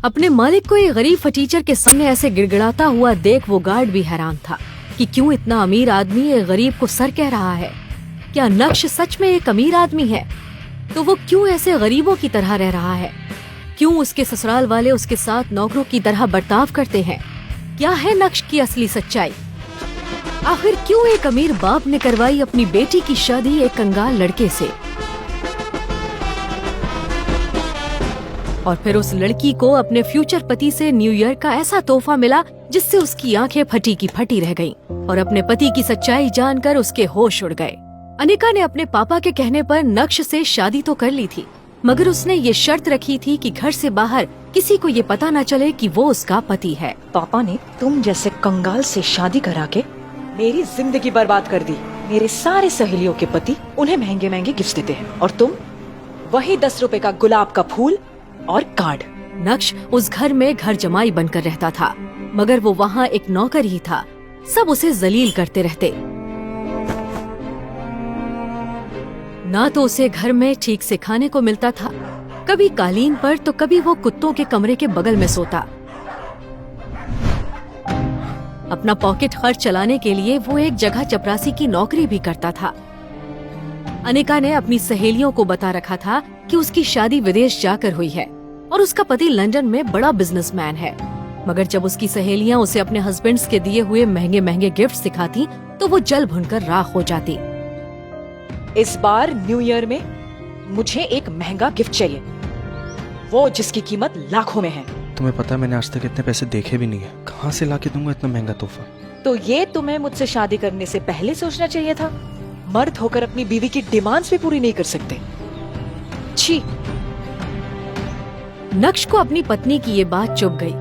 अपने मालिक को एक गरीब फटीचर के सामने ऐसे गिड़गिड़ाता हुआ देख वो गार्ड भी हैरान था कि क्यों इतना अमीर आदमी एक गरीब को सर कह रहा है। क्या नक्श सच में एक अमीर आदमी है? तो वो क्यों ऐसे गरीबों की तरह रह रहा है? क्यों उसके ससुराल वाले उसके साथ नौकरों की तरह बर्ताव करते हैं? क्या है नक्श की असली सच्चाई? आखिर क्यों एक अमीर बाप ने करवाई अपनी बेटी की शादी एक कंगाल लड़के से? और फिर उस लड़की को अपने फ्यूचर पति से न्यू ईयर का ऐसा तोहफा मिला जिससे उसकी आंखें फटी की फटी रह गईं और अपने पति की सच्चाई जानकर उसके होश उड़ गए। अनिका ने अपने पापा के कहने पर नक्श से शादी तो कर ली थी, मगर उसने ये शर्त रखी थी कि घर से बाहर किसी को ये पता न चले कि वो उसका पति है। पापा ने तुम जैसे कंगाल से शादी करा के मेरी जिंदगी बर्बाद कर दी। मेरे सारे सहेलियों के पति उन्हें महंगे महंगे गिफ्ट देते हैं और तुम वही 10 रुपए का गुलाब का फूल और कार्ड। नक्श उस घर में घर जमाई बनकर रहता था, मगर वो वहाँ एक नौकर ही था। सब उसे जलील करते रहते। ना तो उसे घर में ठीक से खाने को मिलता था, कभी कालीन पर तो कभी वो कुत्तों के कमरे के बगल में सोता। अपना पॉकेट खर्च चलाने के लिए वो एक जगह चपरासी की नौकरी भी करता था। अनिका ने अपनी सहेलियों को बता रखा था कि उसकी शादी विदेश जाकर हुई है और उसका पति लंदन में बड़ा बिजनेसमैन है। मगर जब उसकी सहेलियां उसे अपने हस्बैंड्स के दिए हुए महंगे महंगे गिफ्ट दिखाती तो वो जल भुनकर राख हो जाती। इस बार न्यू ईयर में मुझे एक महंगा गिफ्ट चाहिए, वो जिसकी कीमत लाखों में है। तुम्हें पता है मैंने आज तक इतने पैसे देखे भी नहीं है, कहाँ से लाके दूंगा इतना महंगा तोहफा? तो ये तुम्हें मुझसे शादी करने से पहले सोचना चाहिए था। मर्द होकर अपनी बीवी की डिमांड्स भी पूरी नहीं कर सकते। छी। नक्श को अपनी पत्नी की ये बात चुभ गई।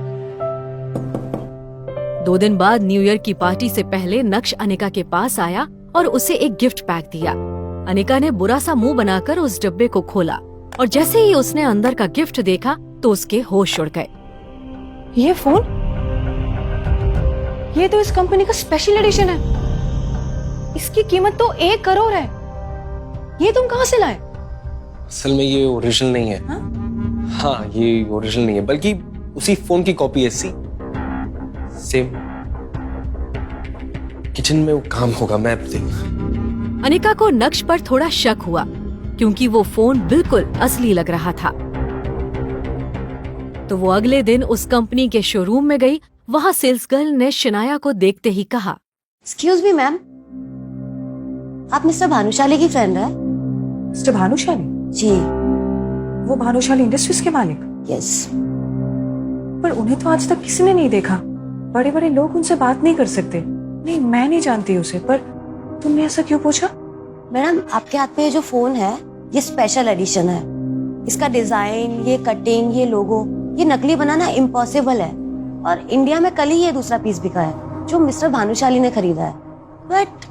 2 दिन बाद न्यू ईयर की पार्टी से पहले नक्श अनिका के पास आया और उसे एक गिफ्ट पैक दिया। अनिका ने बुरा सा मुंह बनाकर उस डब्बे को खोला और जैसे ही उसने अंदर का गिफ्ट देखा तो उसके होश उड़ गए। ये फोन, ये तो इस कंपनी का स्पेशल एडिशन है। इसकी कीमत तो 1 करोड़ है। ये तुम कहाँ से लाए? असल में ये ओरिजिनल नहीं है। हाँ, ये ओरिजिनल नहीं है, बल्कि उसी फोन की कॉपी है। सेम किचन में वो काम होगा। मैं अनिका को नक्श पर थोड़ा शक हुआ क्योंकि वो फोन बिल्कुल असली लग रहा था। तो वो अगले दिन उस कंपनी के शोरूम में गई। वहाँ सेल्स गर्ल ने शनाया को देखते ही कहा, एक्सक्यूज मी मैम, आप मिस्टर भानुशाली की फ्रेंड है? मिस्टर भानुशाली? जी। वो भानुशाली इंडस्ट्रीज के मालिक? यस। पर उन्हें तो आज तक किसी ने नहीं देखा। बड़े बड़े लोग उनसे बात नहीं कर सकते। नहीं, मैं नहीं जानती उसे। पर तुमने ऐसा क्यों पूछा? मैडम, आपके हाथ में ये जो फोन है ये स्पेशल एडिशन है। इसका डिजाइन, ये कटिंग, ये लोगो, ये नकली बनाना इम्पॉसिबल है और इंडिया में कल ही ये दूसरा पीस बिका है जो मिस्टर भानुशाली ने खरीदा है। बट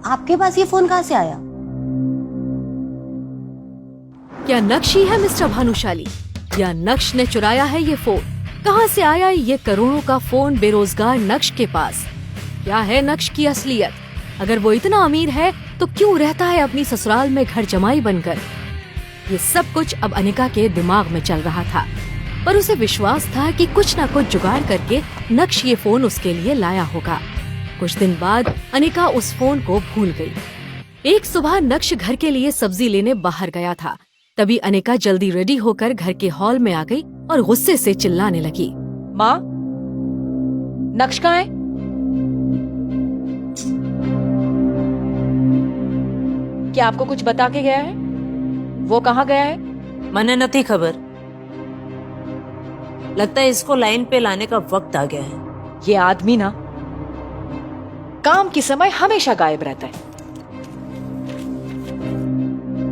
आपके पास ये फोन कहाँ से आया? क्या नक्श ही है मिस्टर भानुशाली या नक्श ने चुराया है ये फोन? कहाँ से आया ये करोड़ों का फोन बेरोजगार नक्श के पास? क्या है नक्श की असलियत? अगर वो इतना अमीर है तो क्यों रहता है अपनी ससुराल में घर जमाई बनकर? ये सब कुछ अब अनिका के दिमाग में चल रहा था, पर उसे विश्वास था कि कुछ न कुछ जुगाड़ करके नक्श ये फोन उसके लिए लाया होगा। कुछ दिन बाद अनिका उस फोन को भूल गई। एक सुबह नक्श घर के लिए सब्जी लेने बाहर गया था। तभी अनिका जल्दी रेडी होकर घर के हॉल में आ गई और गुस्से से चिल्लाने लगी, माँ, नक्श कहाँ है? क्या आपको कुछ बता के गया है? वो कहाँ गया है? मने नहीं खबर। लगता है इसको लाइन पे लाने का वक्त आ गया है। ये आदमी ना काम के समय हमेशा गायब रहता है।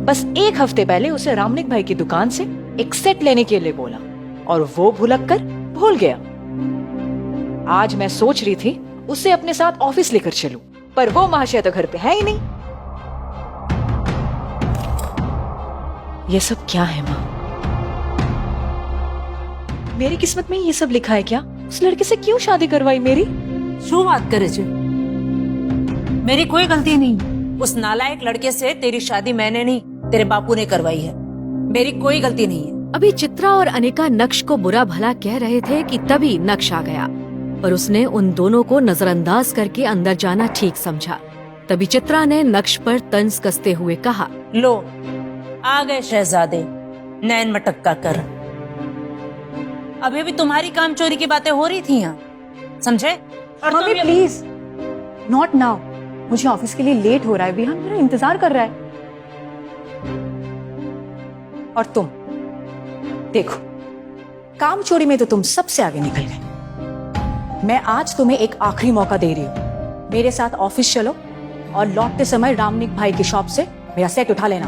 बस 1 हफ्ते पहले उसे रामनिक भाई की दुकान से एक सेट लेने के लिए बोला और वो भुलक कर भूल गया। आज मैं सोच रही थी उसे अपने साथ ऑफिस लेकर चलूं, पर वो महाशय तो घर पे है ही नहीं। ये सब क्या है माँ? मेरी किस्मत में ये सब लिखा है क्या? उस लड़के से क्यों शादी करवाई मेरी? शू बात करे छे? मेरी कोई गलती नहीं। उस नालायक लड़के से तेरी शादी मैंने नहीं, तेरे बापू ने करवाई है। मेरी कोई गलती नहीं है। अभी चित्रा और अनिका नक्श को बुरा भला कह रहे थे कि तभी नक्श आ गया, पर उसने उन दोनों को नजरअंदाज करके अंदर जाना ठीक समझा। तभी चित्रा ने नक्श पर तंज कसते हुए कहा, लो आ गए शहजादे, नैन मटक्का कर। अभी भी तुम्हारी काम चोरी की बातें हो रही थी यहाँ, समझे? और तुम मम्मी ये- प्लीज, नॉट नाउ। मुझे ऑफिस के लिए लेट हो रहा है, विहान मेरा इंतजार कर रहा है। और तुम देखो, काम चोरी में तो तुम सबसे आगे निकल गए। मैं आज तुम्हें एक आखिरी मौका दे रही हूँ। मेरे साथ ऑफिस चलो और लौटते समय रामनिक भाई की शॉप से मेरा सेट उठा लेना।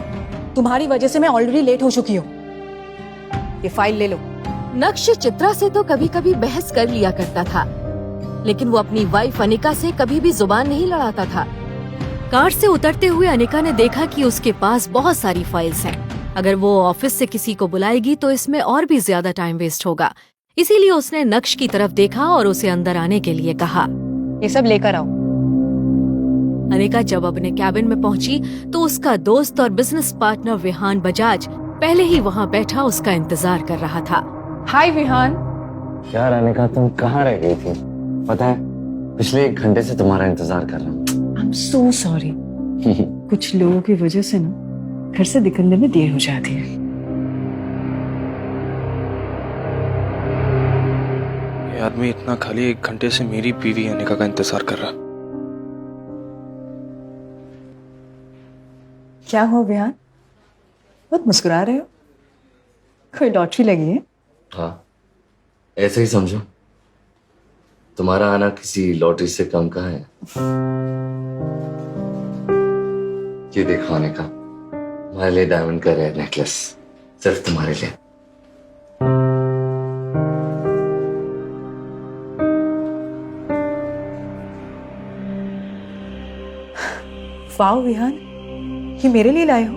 तुम्हारी वजह से मैं ऑलरेडी लेट हो चुकी हूँ। ये फाइल ले लो। नक्श चित्रा से तो कभी कभी बहस कर लिया करता था, लेकिन वो अपनी वाइफ अनिका से कभी भी जुबान नहीं लड़ाता था। कार से उतरते हुए अनिका ने देखा कि उसके पास बहुत सारी फाइल्स हैं। अगर वो ऑफिस से किसी को बुलाएगी तो इसमें और भी ज्यादा टाइम वेस्ट होगा। इसीलिए उसने नक्श की तरफ देखा और उसे अंदर आने के लिए कहा। ये सब लेकर आओ। अनिका जब अपने कैबिन में पहुंची तो उसका दोस्त और बिजनेस पार्टनर विहान बजाज पहले ही वहां बैठा उसका इंतजार कर रहा था। हाय विहान। यार अनिका, तुम कहाँ रह गई थी? पता है, पिछले 1 घंटे से तुम्हारा इंतजार कर रहा हूँ। I am so sorry. कुछ लोगों की वजह से ना घर से निकलने में देर हो जाती है। ये आदमी इतना खाली 1 घंटे से मेरी बीवी अनिका का इंतजार कर रहा। क्या हो विहान, बहुत मुस्कुरा रहे हो? कोई लॉटरी लगी है? हाँ, ऐसे ही समझो। तुम्हारा आना किसी लॉटरी से कम का है। ये देखो अनिका, तुम्हारे लिए डायमंड का रेयर नेकलेस, सिर्फ तुम्हारे लिए। वाह विहान, ये मेरे लिए लाए हो?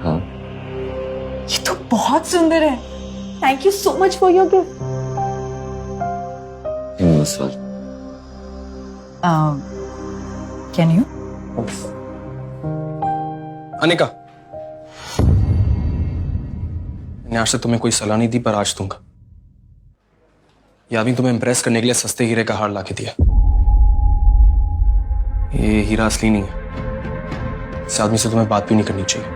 हाँ, ये तो बहुत सुंदर है। Thank you so much for your gift. Can you? Anika, मैंने आज तक तुम्हें कोई सलाह नहीं दी, पर आज दूंगा। ये आदमी तुम्हें इंप्रेस करने के लिए सस्ते हीरे का हार लाके दिया। ये हीरा असली नहीं है। इस आदमी से तुम्हें बात भी नहीं करनी चाहिए।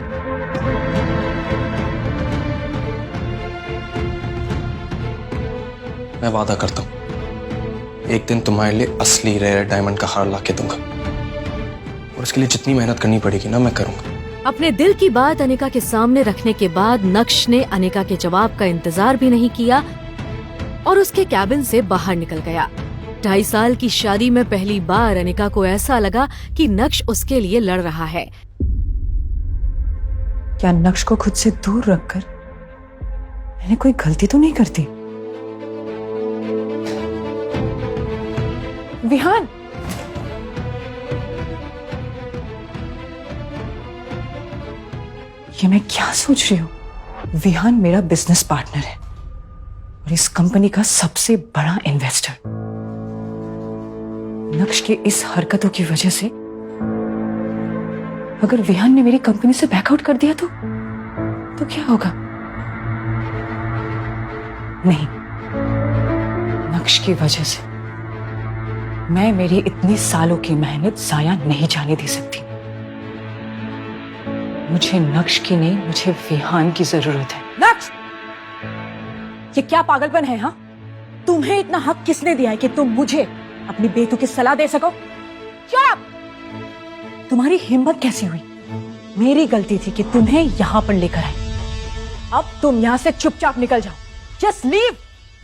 मैं वादा करता हूं, एक दिन तुम्हारे लिए असली रेयर डायमंड का हार लाके दूंगा, और इसके लिए जितनी मेहनत करनी पड़ेगी ना, मैं करूंगा। अपने दिल की बात अनिका के सामने रखने के बाद नक्श ने अनिका के जवाब का इंतजार भी नहीं किया और उसके कैबिन से बाहर निकल गया। 2.5 साल की शादी में पहली बार अनिका को ऐसा लगा कि नक्श उसके लिए लड़ रहा है। क्या नक्श को खुद से दूर रखकर मैंने कोई गलती तो नहीं करती? विहान, ये मैं क्या सोच रही हूँ? विहान मेरा बिजनेस पार्टनर है और इस कंपनी का सबसे बड़ा इन्वेस्टर। नक्श की इस हरकतों की वजह से अगर विहान ने मेरी कंपनी से बैकआउट कर दिया तो क्या होगा? नहीं, नक्श की वजह से मैं मेरी इतनी सालों की मेहनत जाया नहीं जाने दे सकती। मुझे नक्श की नहीं, मुझे विहान की जरूरत है। नक्श, ये क्या पागलपन है? हाँ, तुम्हें इतना हक किसने दिया है कि तुम मुझे अपनी बेतुकी सलाह दे सको? क्या तुम्हारी हिम्मत कैसी हुई? मेरी गलती थी कि तुम्हें यहां पर लेकर आई। अब तुम यहां से चुपचाप निकल जाओ। Just leave.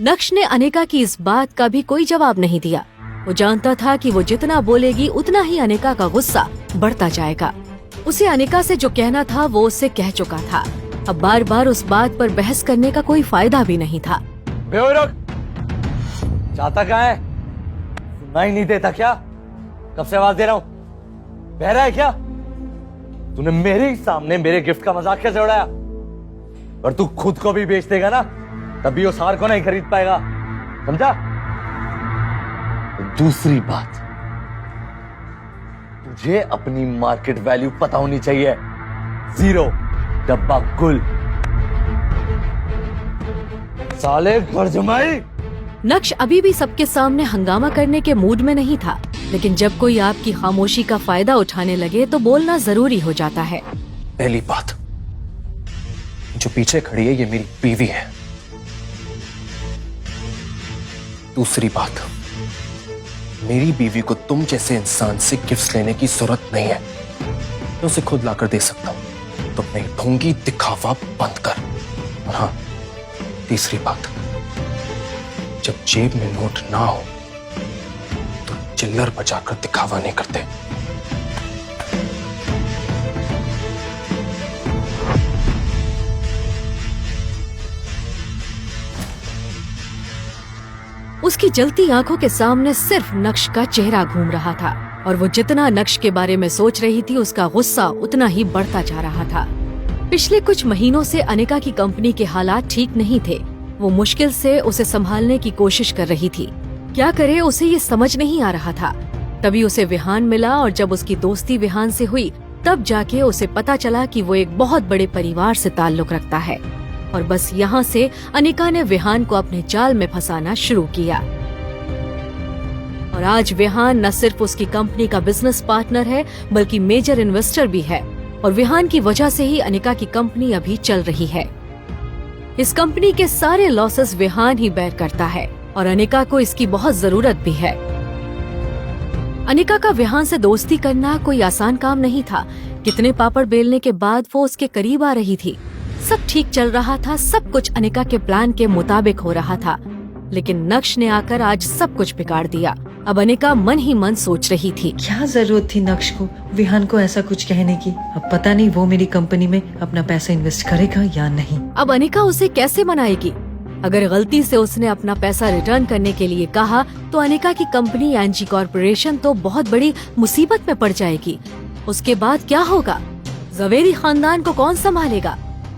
नक्श ने अनिका की इस बात का भी कोई जवाब नहीं दिया। वो जानता था कि वो जितना बोलेगी उतना ही अनिका का गुस्सा बढ़ता जाएगा। उसे अनिका से जो कहना था वो उससे कह चुका था। अब बार बार उस बात पर बहस करने का कोई फायदा भी नहीं था। बेहोश, चाहता क्या है? सुनाई नहीं देता क्या? कब से आवाज दे रहा हूं? बहरा है क्या? तूने मेरे सामने मेरे गिफ्ट का मजाक कैसे उड़ाया? और तू खुद को भी बेच देगा ना, तभी उस हार को नहीं खरीद पाएगा, समझा? दूसरी बात, तुझे अपनी मार्केट वैल्यू पता होनी चाहिए। 0, डब्बा गुल। साले फर्जमाई। नक्श अभी भी सबके सामने हंगामा करने के मूड में नहीं था, लेकिन जब कोई आपकी खामोशी का फायदा उठाने लगे तो बोलना जरूरी हो जाता है। पहली बात, जो पीछे खड़ी है ये मेरी बीवी है। दूसरी बात, मेरी बीवी को तुम जैसे इंसान से गिफ्ट्स लेने की जरूरत नहीं है, मैं उसे खुद लाकर दे सकता हूं। तो अपने ढोंगी दिखावा बंद कर। और हाँ, तीसरी बात, जब जेब में नोट ना हो तो चिल्लर बजाकर दिखावा नहीं करते। उसकी जलती आंखों के सामने सिर्फ नक्श का चेहरा घूम रहा था और वो जितना नक्श के बारे में सोच रही थी उसका गुस्सा उतना ही बढ़ता जा रहा था। पिछले कुछ महीनों से अनिका की कंपनी के हालात ठीक नहीं थे। वो मुश्किल से उसे संभालने की कोशिश कर रही थी। क्या करे उसे ये समझ नहीं आ रहा था। तभी उसे विहान मिला और जब उसकी दोस्ती विहान से हुई तब जाके उसे पता चला कि वो एक बहुत बड़े परिवार से ताल्लुक रखता है। और बस यहाँ से अनिका ने विहान को अपने जाल में फंसाना शुरू किया। और आज विहान न सिर्फ उसकी कंपनी का बिजनेस पार्टनर है बल्कि मेजर इन्वेस्टर भी है। और विहान की वजह से ही अनिका की कंपनी अभी चल रही है। इस कंपनी के सारे लॉसेस विहान ही बेयर करता है और अनिका को इसकी बहुत जरूरत भी है। अनिका का विहान से दोस्ती करना कोई आसान काम नहीं था। कितने पापड़ बेलने के बाद वो उसके करीब आ रही थी। सब ठीक चल रहा था, सब कुछ अनिका के प्लान के मुताबिक हो रहा था, लेकिन नक्श ने आकर आज सब कुछ बिगाड़ दिया। अब अनिका मन ही मन सोच रही थी, क्या जरूरत थी नक्श को विहान को ऐसा कुछ कहने की। अब पता नहीं वो मेरी कंपनी में अपना पैसा इन्वेस्ट करेगा या नहीं। अब अनिका उसे कैसे मनाएगी। अगर गलती से उसने अपना पैसा रिटर्न करने के लिए कहा तो अनिका की कंपनी एनजी कॉर्पोरेशन तो बहुत बड़ी मुसीबत में पड़ जाएगी। उसके बाद क्या होगा, जवेरी खानदान को कौन संभालेगा।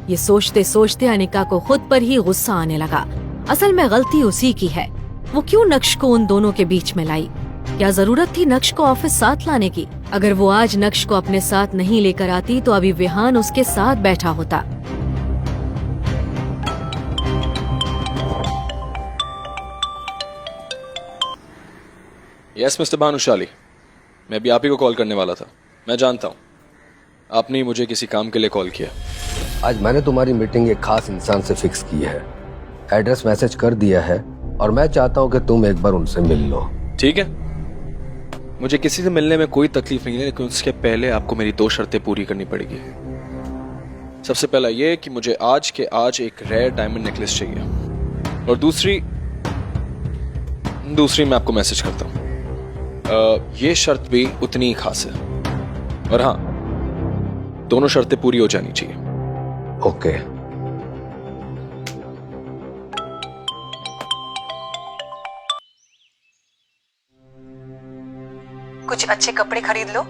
ये सोचते सोचते अनिका को खुद पर ही गुस्सा आने लगा। असल में गलती उसी की है। वो क्यों नक्श को उन दोनों के बीच में लाई। क्या जरूरत थी नक्श को ऑफिस साथ लाने की। अगर वो आज नक्श को अपने साथ नहीं लेकर आती तो अभी विहान उसके साथ बैठा होता। यस मिस्टर भानुशाली, मैं भी आप ही को कॉल करने वाला था। मैं जानता हूँ आपने ही मुझे किसी काम के लिए कॉल किया। आज मैंने तुम्हारी मीटिंग एक खास इंसान से फिक्स की है। एड्रेस मैसेज कर दिया है और मैं चाहता हूँ कि तुम एक बार उनसे मिल लो। ठीक है, मुझे किसी से मिलने में कोई तकलीफ नहीं है, लेकिन उसके पहले आपको मेरी 2 शर्तें पूरी करनी पड़ेगी। सबसे पहला ये कि मुझे आज के आज एक रेयर डायमंड नेकलेस चाहिए और दूसरी मैं आपको मैसेज करता हूँ। ये शर्त भी उतनी ही खास है और हाँ, दोनों शर्तें पूरी हो जानी चाहिए। ओके। कुछ अच्छे कपड़े खरीद लो।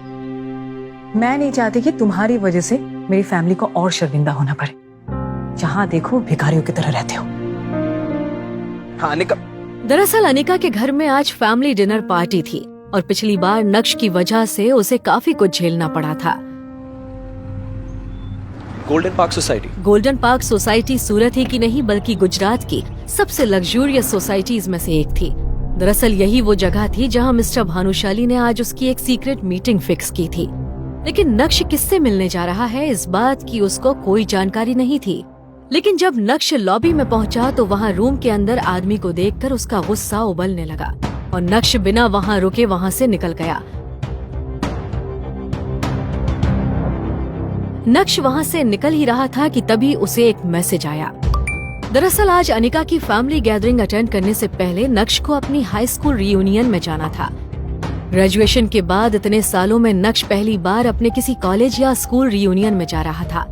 मैं नहीं चाहती कि तुम्हारी वजह से मेरी फैमिली को और शर्मिंदा होना पड़े। जहां देखो भिखारियों की तरह रहते हो। हाँ अनिका। दरअसल अनिका के घर में आज फैमिली डिनर पार्टी थी और पिछली बार नक्श की वजह से उसे काफी कुछ झेलना पड़ा था। Golden park society. Golden park society Surat ही की नहीं बल्कि गुजरात की सबसे लग्जूरियस सोसाइटीज में से एक थी। दरअसल यही वो जगह थी जहां मिस्टर भानुशाली ने आज उसकी एक सीक्रेट मीटिंग फिक्स की थी। लेकिन नक्श किससे मिलने जा रहा है इस बात की उसको कोई जानकारी नहीं थी। लेकिन जब नक्श लॉबी में पहुंचा तो वहां रूम के अंदर आदमी को देखकर उसका गुस्सा उबलने लगा और नक्श बिना वहां रुके वहां से निकल गया। नक्श वहां से निकल ही रहा था कि तभी उसे एक मैसेज आया। दरअसल आज अनिका की फैमिली गैदरिंग अटेंड करने से पहले नक्श को अपनी हाई स्कूल रियूनियन में जाना था। ग्रेजुएशन के बाद इतने सालों में नक्श पहली बार अपने किसी कॉलेज या स्कूल रियूनियन में जा रहा था।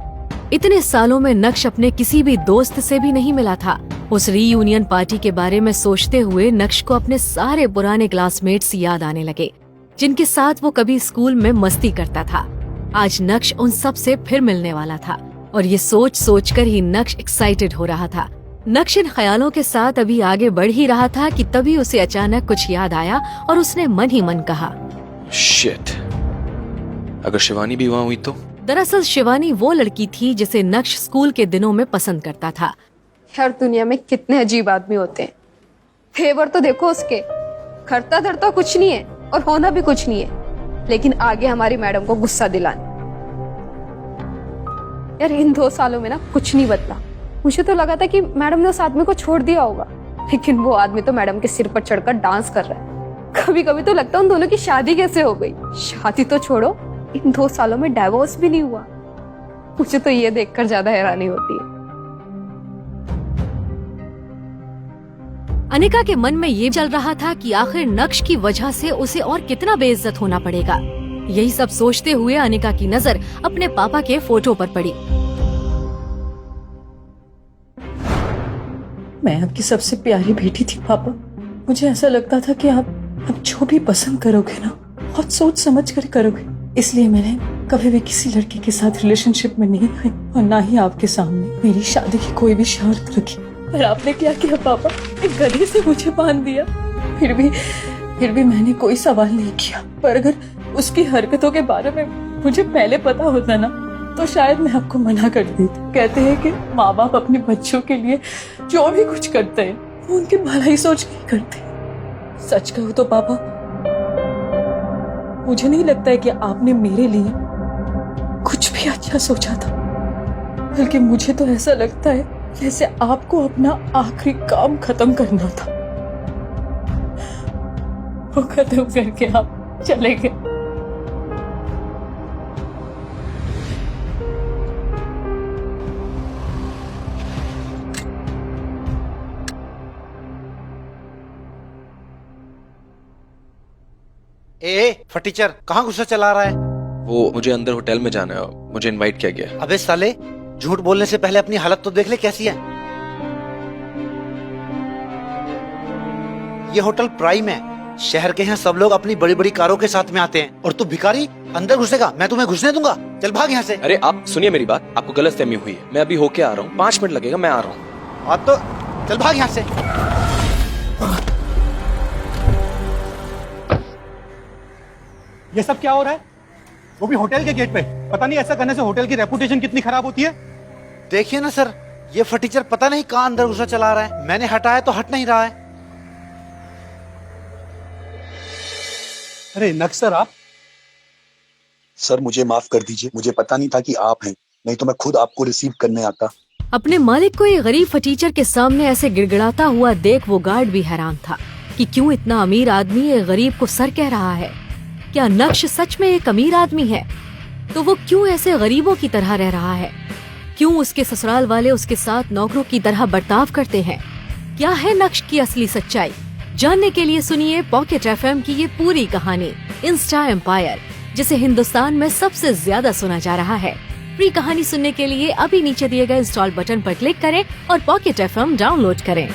इतने सालों में नक्श अपने किसी भी दोस्त से भी नहीं मिला था। उस रियूनियन पार्टी के बारे में सोचते हुए नक्श को अपने सारे पुराने क्लासमेट्स याद आने लगे जिनके साथ वो कभी स्कूल में मस्ती करता था। आज नक्श उन सब से फिर मिलने वाला था और ये सोच सोच कर ही नक्श एक्साइटेड हो रहा था। नक्श इन ख्यालों के साथ अभी आगे बढ़ ही रहा था कि तभी उसे अचानक कुछ याद आया और उसने मन ही मन कहा, शिट, अगर शिवानी भी वहाँ हुई तो। दरअसल शिवानी वो लड़की थी जिसे नक्श स्कूल के दिनों में पसंद करता था। यार दुनिया में कितने अजीब आदमी होते हैं। फेवर तो देखो उसके, खरता धरता कुछ नहीं है और होना भी कुछ नहीं है, लेकिन आगे हमारी मैडम को गुस्सा दिलाने। यार इन 2 सालों में ना कुछ नहीं बदला। मुझे तो लगा था कि मैडम ने उस आदमी को छोड़ दिया होगा, लेकिन वो आदमी तो मैडम के सिर पर चढ़कर डांस कर रहा है। कभी कभी तो लगता है उन दोनों की शादी कैसे हो गई। शादी तो छोड़ो, इन 2 सालों में डाइवोर्स भी नहीं हुआ। मुझे तो ये देखकर ज्यादा हैरानी होती है। अनिका के मन में ये चल रहा था कि आखिर नक्श की वजह से उसे और कितना बेइज्जत होना पड़ेगा। यही सब सोचते हुए अनिका की नजर अपने पापा के फोटो पर पड़ी। मैं आपकी सबसे प्यारी बेटी थी पापा। मुझे ऐसा लगता था कि आप जो भी पसंद करोगे ना, बहुत सोच समझ कर करोगे। इसलिए मैंने कभी भी किसी लड़के के साथ रिलेशनशिप में नहीं आई और ना ही आपके सामने मेरी शादी की कोई भी शर्त रखी। पर आपने क्या किया पापा, एक गधे से मुझे बांध दिया। फिर भी मैंने कोई सवाल नहीं किया। पर अगर उसकी हरकतों के बारे में मुझे पहले पता होता ना, तो शायद मैं आपको मना कर देती। कहते हैं कि माँ बाप अपने बच्चों के लिए जो भी कुछ करते हैं वो उनकी भलाई सोच नहीं करते। सच कहूँ तो पापा, मुझे नहीं लगता है कि आपने मेरे लिए कुछ भी अच्छा सोचा था, बल्कि मुझे तो ऐसा लगता है जैसे आपको अपना आखिरी काम खत्म करना था। वो खत्म करके आप चले गए। फटीचर कहाँ गुस्सा चला रहा है? वो मुझे अंदर होटल में जाना है, मुझे इनवाइट किया गया। अबे साले, झूठ बोलने से पहले अपनी हालत तो देख ले कैसी है। ये होटल प्राइम है, शहर के यहाँ सब लोग अपनी बड़ी बड़ी कारों के साथ में आते हैं, और तू भिखारी अंदर घुसेगा? मैं तुम्हें घुसने दूंगा? चल भाग यहाँ से। अरे आप सुनिए मेरी बात, आपको गलतफहमी हुई है। मैं अभी होके आ रहा हूँ, 5 मिनट लगेगा, मैं आ रहा हूँ। अब तो चल भाग यहाँ से। ये सब क्या हो रहा है? वो भी होटल के गेट पे। पता नहीं ऐसा करने से होटल की रेपुटेशन कितनी खराब होती है। देखिए ना सर, ये फटीचर पता नहीं कहाँ अंदर घुसा चला रहा है। मैंने हटाया तो हट नहीं रहा है। अरे नक्श सर, आप? सर मुझे माफ कर दीजिए, मुझे पता नहीं था कि आप हैं, नहीं तो मैं खुद आपको रिसीव करने आता। अपने मालिक को एक गरीब फटीचर के सामने ऐसे गिड़गिड़ाता हुआ देख वो गार्ड भी हैरान था कि क्यों इतना अमीर आदमी एक गरीब को सर कह रहा है। क्या नक्श सच में एक अमीर आदमी है? तो वो क्यों ऐसे गरीबों की तरह रह रहा है? क्यों उसके ससुराल वाले उसके साथ नौकरों की तरह बर्ताव करते हैं? क्या है नक्श की असली सच्चाई? जानने के लिए सुनिए पॉकेट एफएम की ये पूरी कहानी, इंस्टा एम्पायर, जिसे हिंदुस्तान में सबसे ज्यादा सुना जा रहा है। पूरी कहानी सुनने के लिए अभी नीचे दिए गए इंस्टॉल बटन पर क्लिक करें और पॉकेट एफएम डाउनलोड करें।